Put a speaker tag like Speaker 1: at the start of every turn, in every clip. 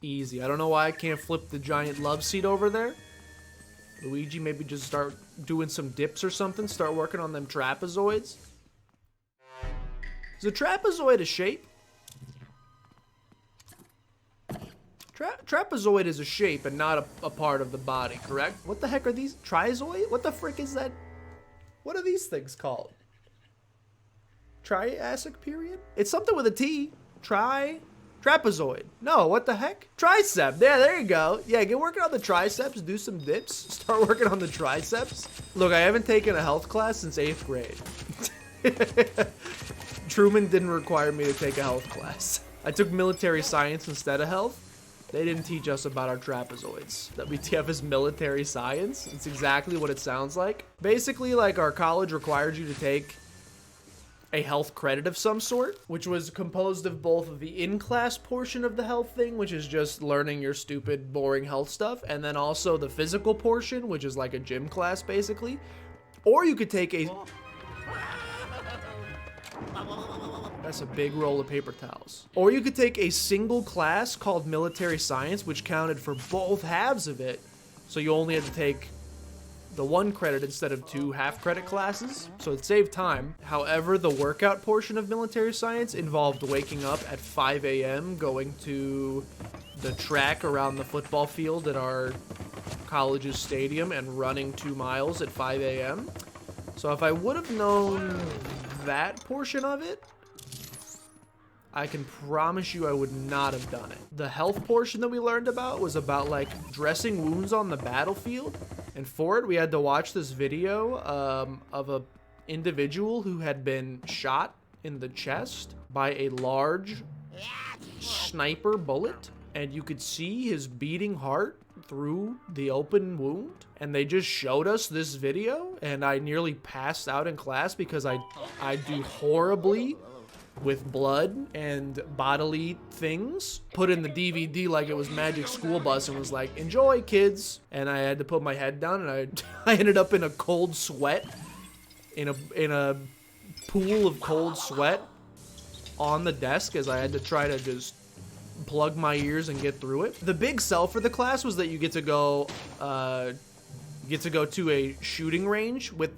Speaker 1: Easy. I don't know why I can't flip the giant love seat over there. Luigi, maybe just start doing some dips or something. Start working on them trapezoids. Is a trapezoid a shape? Trapezoid is a shape and not a part of the body, correct? What the heck are these? Trizoid? What the frick is that? What are these things called? Triassic period? It's something with a T. Trapezoid. No, what the heck? Tricep. Yeah, there you go. Yeah, get working on the triceps. Do some dips. Start working on the triceps. Look, I haven't taken a health class since 8th grade. Truman didn't require me to take a health class. I took military science instead of health. They didn't teach us about our trapezoids. WTF is military science. It's exactly what it sounds like. Basically, like, our college required you to take a health credit of some sort, which was composed of both of the in-class portion of the health thing, which is just learning your stupid, boring health stuff, and then also the physical portion, which is like a gym class, basically. Or you could take a... That's a big roll of paper towels. Or you could take a single class called military science, which counted for both halves of it. So you only had to take the 1 credit instead of 2 half-credit classes. So it saved time. However, the workout portion of military science involved waking up at 5 a.m., going to the track around the football field at our college's stadium and running 2 miles at 5 a.m. So if I would have known that portion of it, I can promise you I would not have done it. The health portion that we learned about was about like dressing wounds on the battlefield. And for it, we had to watch this video of a individual who had been shot in the chest by a large sniper bullet. And you could see his beating heart through the open wound. And they just showed us this video. And I nearly passed out in class because I do horribly with blood and bodily things. Put in the DVD like it was Magic School Bus and was like, enjoy, kids. And I had to put my head down, and I ended up in a cold sweat, in a pool of cold sweat on the desk as I had to try to just plug my ears and get through it. The big sell for the class was that you get to go to a shooting range with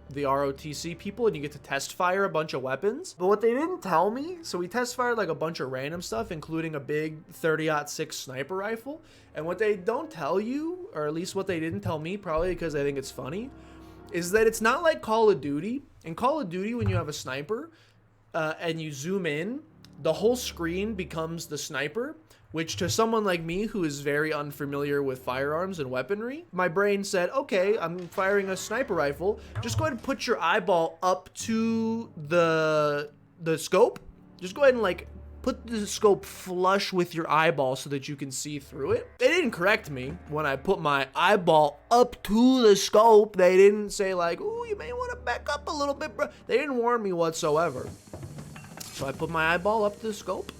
Speaker 1: the ROTC people, and you get to test fire a bunch of weapons. But what they didn't tell me, so we test fired like a bunch of random stuff, including a big 30-06 sniper rifle. And what they don't tell you, or at least what they didn't tell me, probably because I think it's funny, is that it's not like Call of Duty. In Call of Duty, when you have a sniper and you zoom in, the whole screen becomes the sniper, which to someone like me who is very unfamiliar with firearms and weaponry, my brain said, okay, I'm firing a sniper rifle. Just go ahead and put your eyeball up to the scope. Just go ahead and like put the scope flush with your eyeball so that you can see through it. They didn't correct me when I put my eyeball up to the scope. They didn't say like, ooh, you may want to back up a little bit, bro. They didn't warn me whatsoever. So I put my eyeball up to the scope,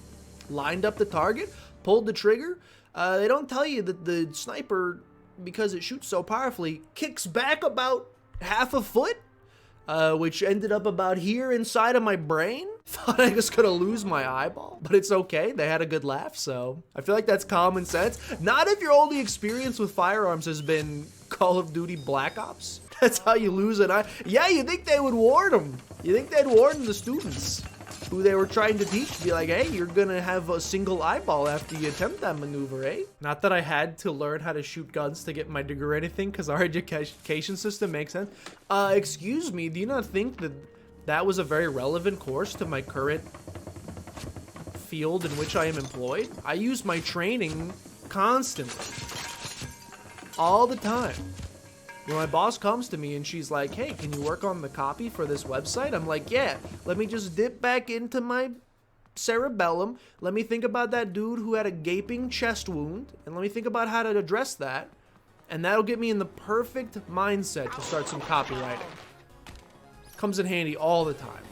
Speaker 1: lined up the target, pulled the trigger. They don't tell you that the sniper, because it shoots so powerfully, kicks back about half a foot, which ended up about here inside of my brain. Thought I was gonna lose my eyeball, but it's okay. They had a good laugh, so I feel like that's common sense. Not if your only experience with firearms has been Call of Duty Black Ops. That's how you lose an eye. Yeah, you think they would warn them. You think they'd warn the students who they were trying to teach, be like, hey, you're gonna have a single eyeball after you attempt that maneuver, eh? Not that I had to learn how to shoot guns to get my degree or anything, because our education system makes sense. Excuse me, do you not think that that was a very relevant course to my current field in which I am employed? I use my training constantly, all the time. When my boss comes to me and she's like, hey, can you work on the copy for this website? I'm like, yeah, let me just dip back into my cerebellum. Let me think about that dude who had a gaping chest wound, and let me think about how to address that. And that'll get me in the perfect mindset to start some copywriting. Comes in handy all the time.